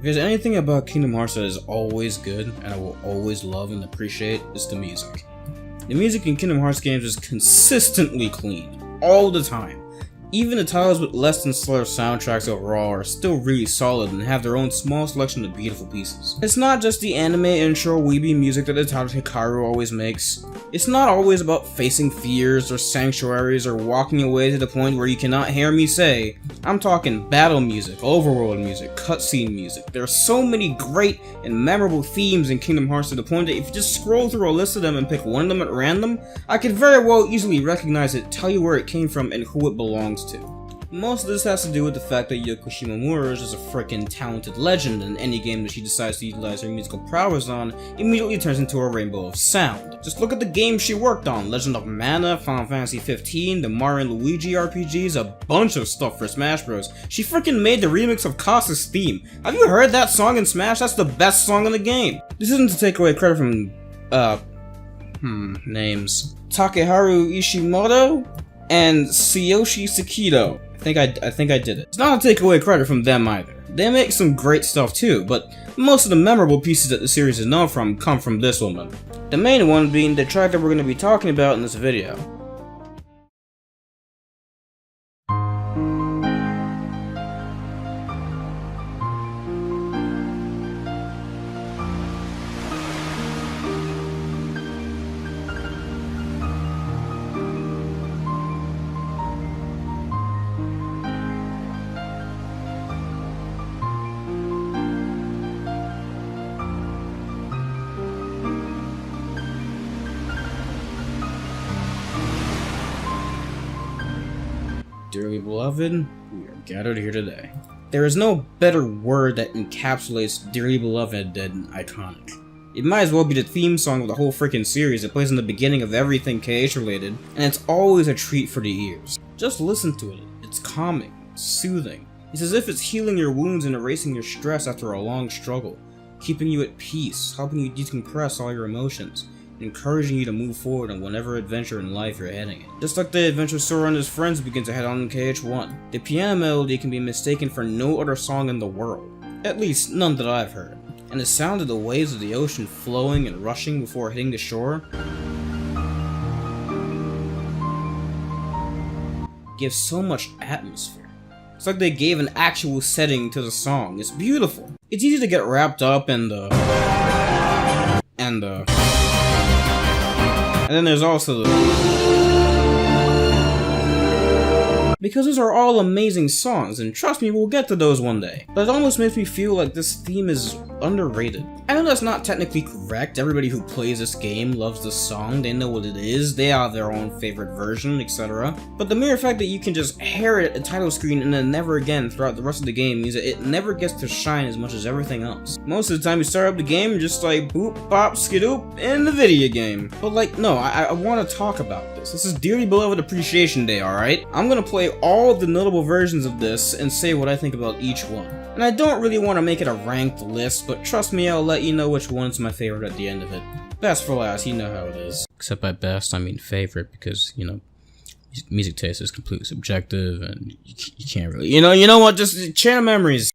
Because anything about Kingdom Hearts that is always good, and I will always love and appreciate, is the music. The music in Kingdom Hearts games is consistently clean, all the time. Even the titles with less than stellar soundtracks overall are still really solid and have their own small selection of beautiful pieces. It's not just the anime intro weeby music that the title Hikaru always makes. It's not always about facing fears or sanctuaries or walking away to the point where you cannot hear me say. I'm talking battle music, overworld music, cutscene music. There are so many great and memorable themes in Kingdom Hearts to the point that if you just scroll through a list of them and pick one of them at random, I could very well easily recognize it, tell you where it came from, and who it belongs to. Most of this has to do with the fact that Yoko Shimomura is just a freaking talented legend, and any game that she decides to utilize her musical prowess on immediately turns into a rainbow of sound. Just look at the games she worked on: Legend of Mana, Final Fantasy 15, the Mario and Luigi RPGs, a bunch of stuff for Smash Bros. She freaking made the remix of Kasa's theme. Have you heard that song in Smash? That's the best song in the game. This isn't to take away credit from, names. Takeharu Ishimoto and Tsuyoshi Sakido. I think I did it. It's not to take away credit from them either. They make some great stuff too, but most of the memorable pieces that the series is known from come from this woman. The main one being the track that we're going to be talking about in this video. Dearly beloved, we are gathered here today. There is no better word that encapsulates Dearly Beloved than iconic. It might as well be the theme song of the whole freaking series. It plays in the beginning of everything KH related, and it's always a treat for the ears. Just listen to it. It's calming, soothing. It's as if it's healing your wounds and erasing your stress after a long struggle, keeping you at peace, helping you decompress all your emotions, encouraging you to move forward on whatever adventure in life you're heading in. Just like the adventure Sora and his friends begin to head on in KH1, the piano melody can be mistaken for no other song in the world. At least, none that I've heard. And the sound of the waves of the ocean flowing and rushing before hitting the shore gives so much atmosphere. It's like they gave an actual setting to the song. It's beautiful. It's easy to get wrapped up in and then there's also because those are all amazing songs, and trust me, we'll get to those one day. But it almost makes me feel like this theme is underrated. I know that's not technically correct. Everybody who plays this game loves the song, they know what it is, they have their own favorite version, etc. But the mere fact that you can just hear it at the title screen and then never again throughout the rest of the game means that it never gets to shine as much as everything else. Most of the time you start up the game and just like boop, bop, skidoop in the video game. But like, no, I want to talk about this. This is Dearly Beloved Appreciation Day, alright? I'm gonna play all of the notable versions of this and say what I think about each one. And I don't really want to make it a ranked list, but trust me, I'll let you know which one's my favorite at the end of it. Best for last, you know how it is. Except by best, I mean favorite, because, you know, music taste is completely subjective, and you can't really, you know what, just channel memories.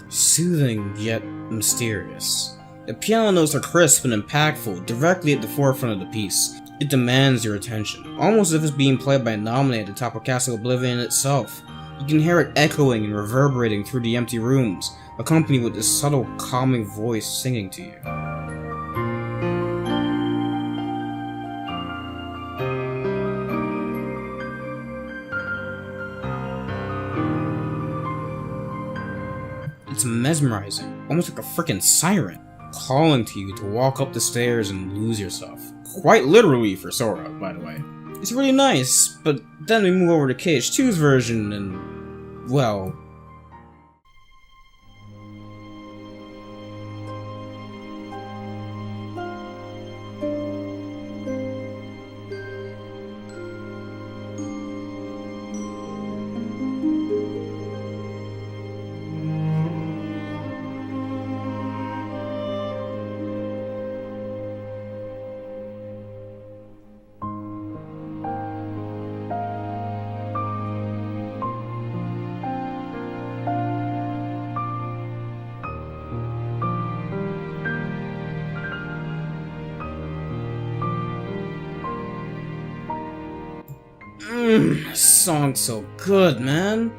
Soothing, yet mysterious. The piano notes are crisp and impactful, directly at the forefront of the piece. It demands your attention, almost as if it's being played by a nominee at the top of Castle Oblivion itself. You can hear it echoing and reverberating through the empty rooms, accompanied with this subtle, calming voice singing to you. It's mesmerizing, almost like a freaking siren, calling to you to walk up the stairs and lose yourself. Quite literally for Sora, by the way. It's really nice, but then we move over to KH2's version and, well... This song's so good, man.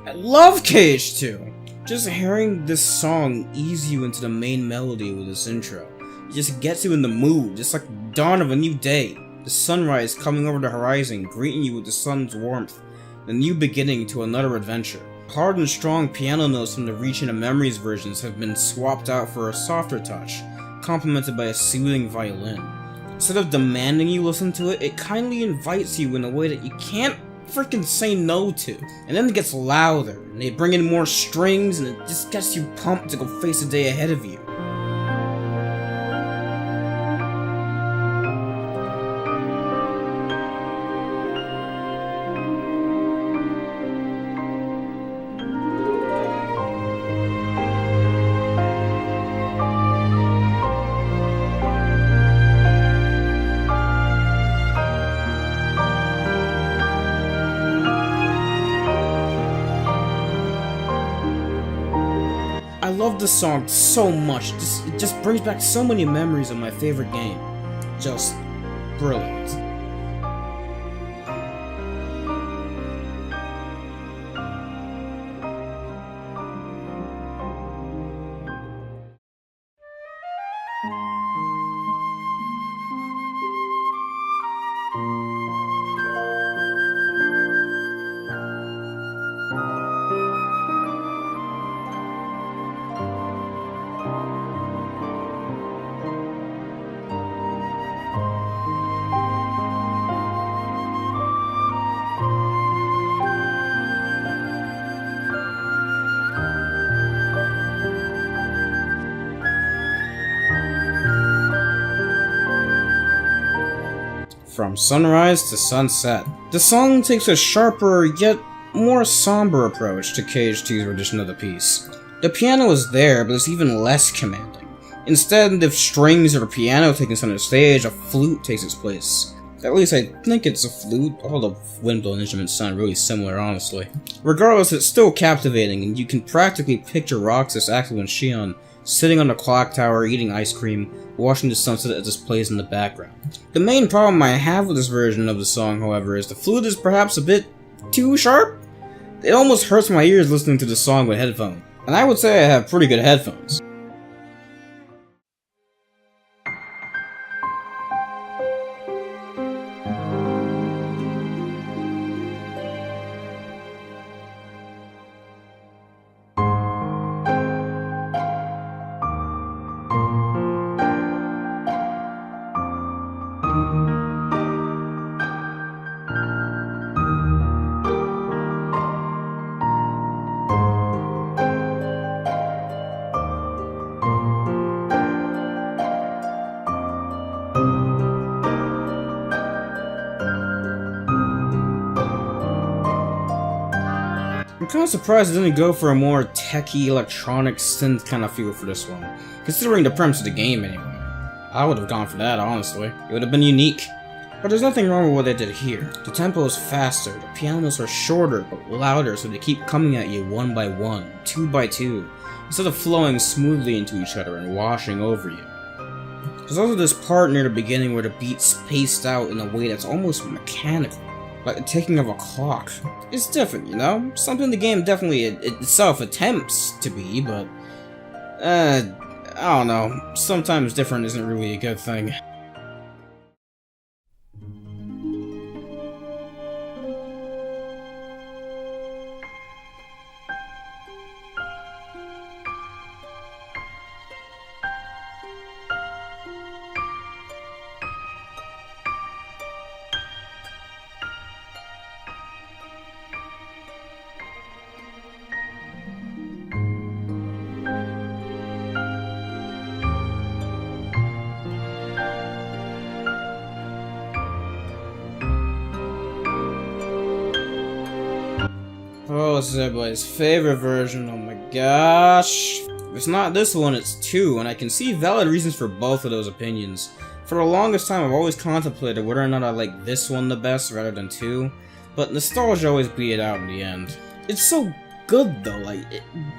I love Cage 2. Just hearing this song ease you into the main melody with this intro. It just gets you in the mood, just like the dawn of a new day. The sunrise coming over the horizon, greeting you with the sun's warmth. The new beginning to another adventure. Hard and strong piano notes from the Reaching the Memories versions have been swapped out for a softer touch, complemented by a soothing violin. Instead of demanding you listen to it, it kindly invites you in a way that you can't freaking say no to. And then it gets louder, and they bring in more strings, and it just gets you pumped to go face the day ahead of you. I love this song so much. It just brings back so many memories of my favorite game. Just brilliant. From sunrise to sunset. The song takes a sharper, yet more somber approach to Cage 2's rendition of the piece. The piano is there, but it's even less commanding. Instead of strings or piano taking center stage, a flute takes its place. At least I think it's a flute. All the windblown instruments sound really similar, honestly. Regardless, it's still captivating, and you can practically picture Roxas acting when Shion sitting on the clock tower eating ice cream, watching the sunset as this plays in the background. The main problem I have with this version of the song, however, is the flute is perhaps a bit too sharp. It almost hurts my ears listening to the song with headphones, and I would say I have pretty good headphones. I'm kinda surprised it didn't go for a more techy, electronic synth kind of feel for this one, considering the premise of the game anyway. I would have gone for that, honestly. It would have been unique. But there's nothing wrong with what they did here. The tempo is faster, the piano notes are shorter but louder, so they keep coming at you one by one, two by two, instead of flowing smoothly into each other and washing over you. There's also this part near the beginning where the beat's paced out in a way that's almost mechanical, like the ticking of a clock. It's different, you know? Something the game definitely itself attempts to be, but I don't know. Sometimes different isn't really a good thing. Oh, this is everybody's favorite version, oh my gosh. If it's not this one, it's 2, and I can see valid reasons for both of those opinions. For the longest time, I've always contemplated whether or not I like this one the best rather than 2, but nostalgia always beat it out in the end. It's so good though, like,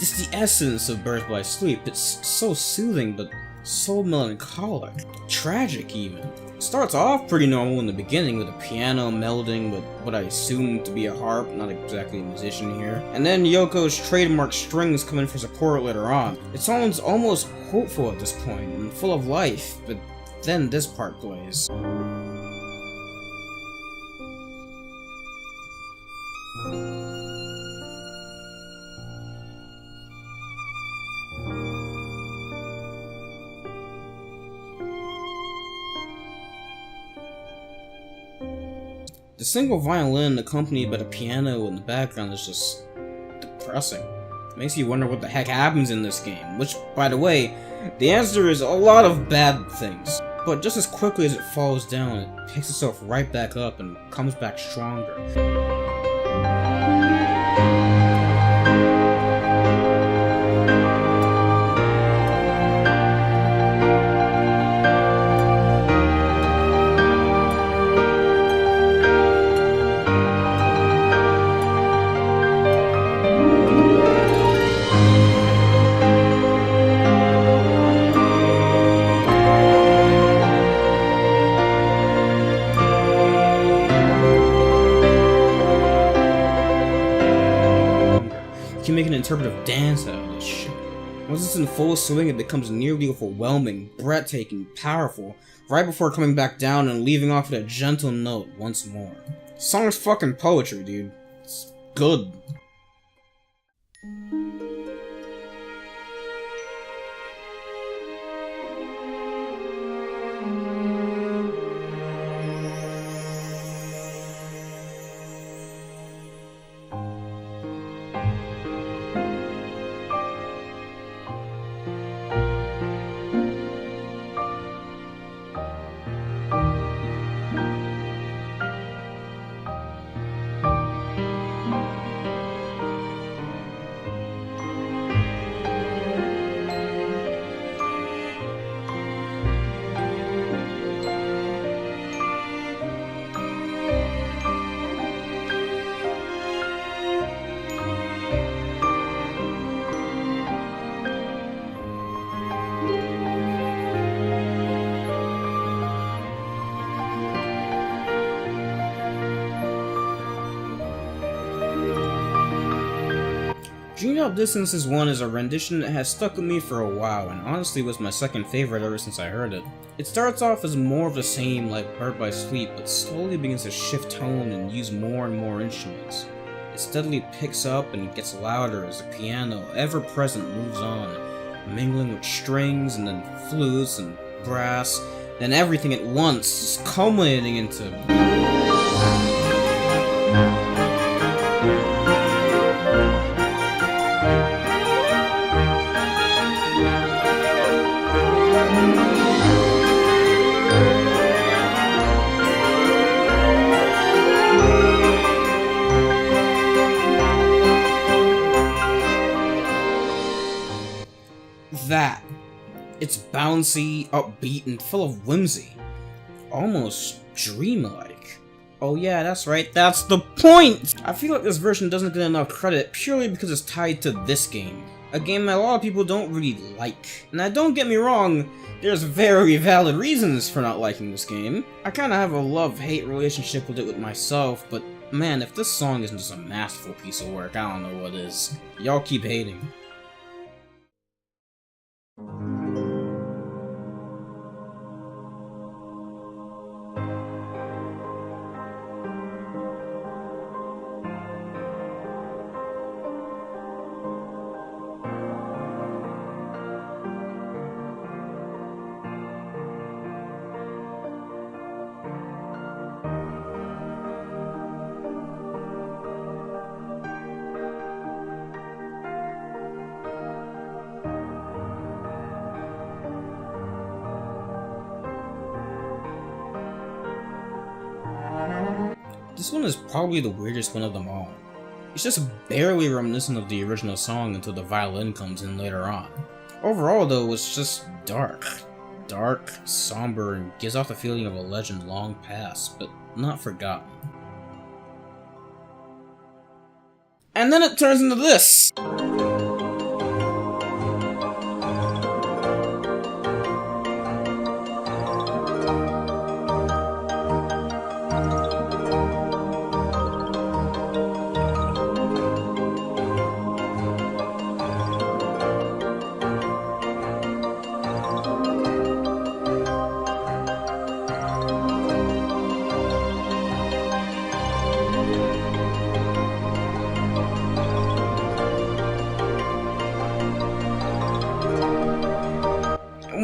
it's the essence of Birth by Sleep. It's so soothing, but so melancholic, tragic even. Starts off pretty normal in the beginning with a piano melding with what I assume to be a harp, not exactly a musician here, and then Yoko's trademark strings come in for support later on. It sounds almost hopeful at this point and full of life, but then this part plays. The single violin accompanied by the piano in the background is just depressing. It makes you wonder what the heck happens in this game, which, by the way, the answer is a lot of bad things. But just as quickly as it falls down, it picks itself right back up and comes back stronger. You can make an interpretive dance out of this shit. Once it's in full swing, it becomes nearly overwhelming, breathtaking, powerful, right before coming back down and leaving off at a gentle note once more. This song is fucking poetry, dude. It's good. Dream Drop Distances 1 is a rendition that has stuck with me for a while, and honestly was my second favorite ever since I heard it. It starts off as more of the same like Birth by Sleep, but slowly begins to shift tone and use more and more instruments. It steadily picks up and gets louder as the piano, ever present, moves on, mingling with strings and then flutes and brass, then everything at once, culminating into... that. It's bouncy, upbeat, and full of whimsy. Almost dreamlike. Oh yeah, that's right, that's the point! I feel like this version doesn't get enough credit purely because it's tied to this game. A game that a lot of people don't really like. Now don't get me wrong, there's very valid reasons for not liking this game. I kinda have a love-hate relationship with it with myself, but man, if this song isn't just a masterful piece of work, I don't know what is. Y'all keep hating. This one is probably the weirdest one of them all. It's just barely reminiscent of the original song until the violin comes in later on. Overall though, it's just dark. Dark, somber, and gives off the feeling of a legend long past, but not forgotten. And then it turns into this!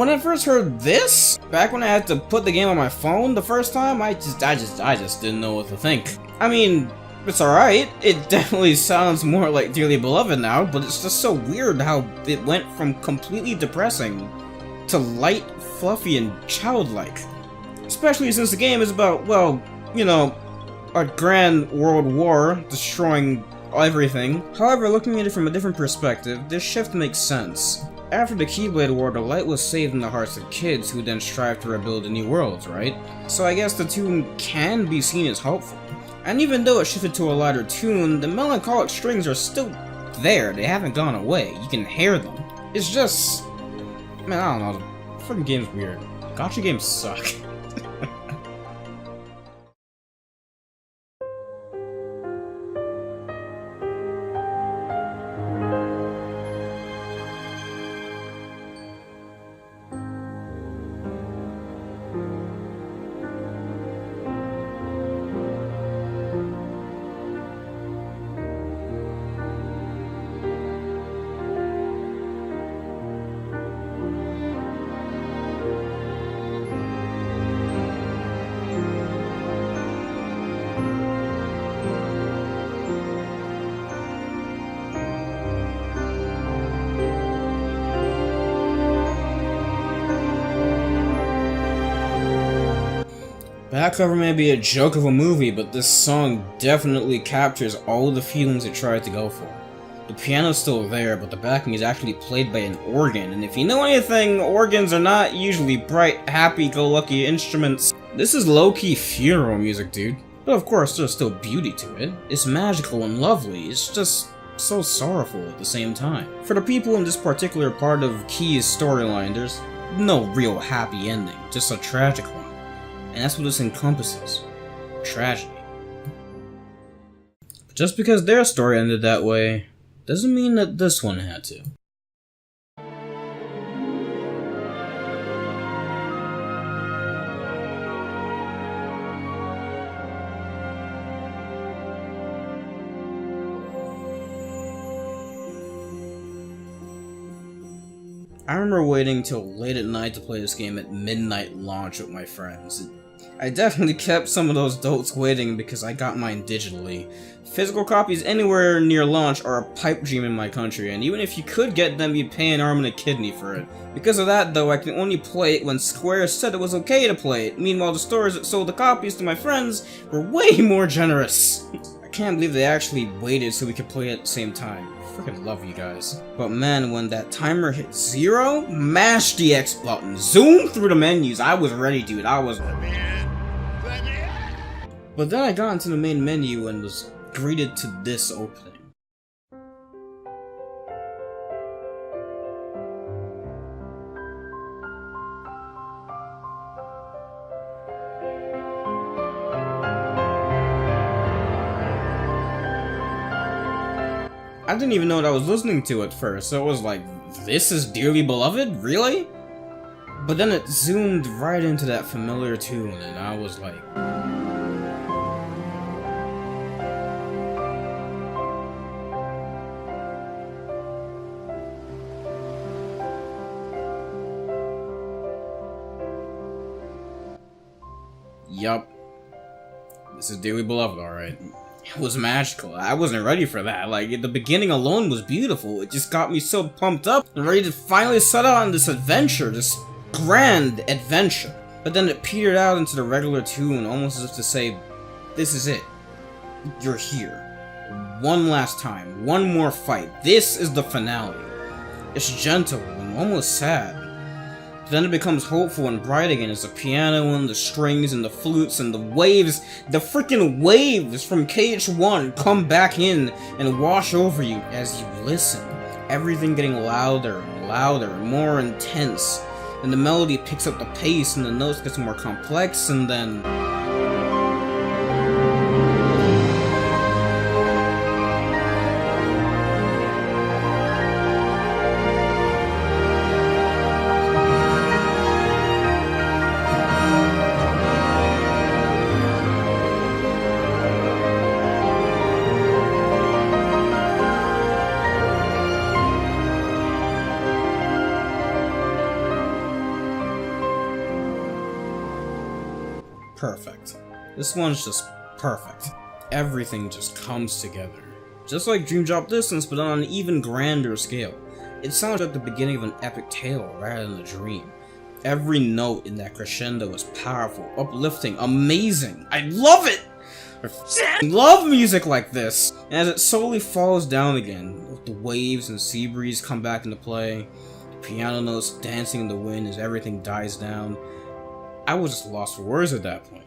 when I first heard this, back when I had to put the game on my phone the first time, I just didn't know what to think. I mean, it's alright. It definitely sounds more like Dearly Beloved now, but it's just so weird how it went from completely depressing to light, fluffy, and childlike. Especially since the game is about, well, you know, a grand world war destroying everything. However, looking at it from a different perspective, this shift makes sense. After the Keyblade War, the light was saved in the hearts of kids who then strive to rebuild the new worlds, right? So I guess the tune can be seen as hopeful. And even though it shifted to a lighter tune, the melancholic strings are still there. They haven't gone away. You can hear them. It's just... man, I don't know. The freaking game's weird. Gacha games suck. Back cover may be a joke of a movie, but this song definitely captures all the feelings it tried to go for. The piano's still there, but the backing is actually played by an organ, and if you know anything, organs are not usually bright, happy-go-lucky instruments. This is low-key funeral music, dude. But of course, there's still beauty to it. It's magical and lovely, it's just so sorrowful at the same time. For the people in this particular part of Key's storyline, there's no real happy ending, just a tragic one. And that's what this encompasses. Tragedy. But just because their story ended that way, doesn't mean that this one had to. I remember waiting till late at night to play this game at midnight launch with my friends. I definitely kept some of those dotes waiting because I got mine digitally. Physical copies anywhere near launch are a pipe dream in my country, and even if you could get them, you'd pay an arm and a kidney for it. Because of that though, I can only play it when Square said it was okay to play it. Meanwhile, the stores that sold the copies to my friends were way more generous. I can't believe they actually waited so we could play it at the same time. Freaking love you guys. But man, when that timer hit 0, mash the X button, zoom through the menus. I was ready, dude. I was... But then I got into the main menu and was greeted to this opening. I didn't even know what I was listening to at first, so it was like, this is Dearly Beloved? Really? But then it zoomed right into that familiar tune, and I was like... Yup. This is Dearly Beloved, alright. It was magical. I wasn't ready for that. Like, the beginning alone was beautiful. It just got me so pumped up and ready to finally set out on this adventure, this grand adventure. But then it petered out into the regular tune, almost as if to say, this is it. You're here. One last time. One more fight. This is the finale. It's gentle and almost sad. Then it becomes hopeful and bright again as the piano and the strings and the flutes and the waves, the freaking waves from KH1 come back in and wash over you as you listen. Everything getting louder and louder and more intense. And the melody picks up the pace and the notes gets more complex and then... perfect. This one's just perfect. Everything just comes together. Just like Dream Drop Distance, but on an even grander scale. It sounds like the beginning of an epic tale rather than a dream. Every note in that crescendo is powerful, uplifting, amazing. I love it! I love music like this! And as it slowly falls down again, with the waves and sea breeze come back into play, piano notes dancing in the wind as everything dies down, I was just lost for words at that point.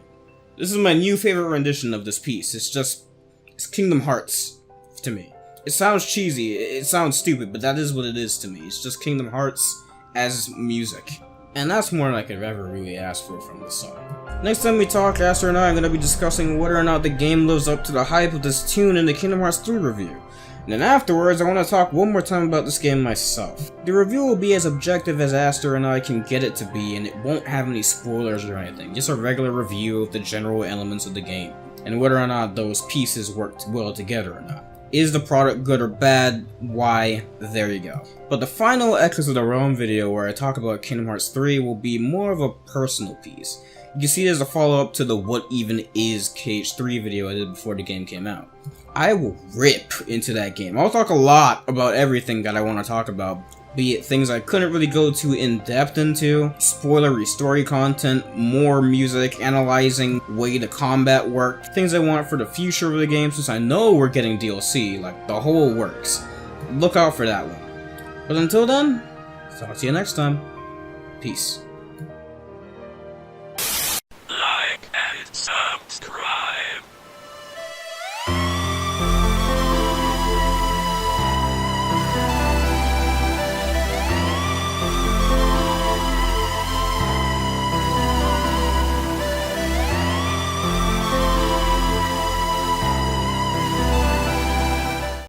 This is my new favorite rendition of this piece. It's Kingdom Hearts to me. It sounds cheesy, it sounds stupid, but that is what it is to me. It's just Kingdom Hearts as music. And that's more than I could ever really ask for from this song. Next time we talk, Aster and I are going to be discussing whether or not the game lives up to the hype of this tune in the Kingdom Hearts 3 review. And then afterwards, I want to talk one more time about this game myself. The review will be as objective as Aster and I can get it to be, and it won't have any spoilers or anything, just a regular review of the general elements of the game, and whether or not those pieces worked well together or not. Is the product good or bad? Why? There you go. But the final Echoes of the Realm video where I talk about Kingdom Hearts 3 will be more of a personal piece. You can see it as a follow-up to the What Even Is KH3 video I did before the game came out. I will rip into that game. I'll talk a lot about everything that I want to talk about, be it things I couldn't really go too in-depth into, spoilery story content, more music, analyzing way the combat worked, things I want for the future of the game since I know we're getting DLC, like the whole works. Look out for that one. But until then, talk to you next time. Peace.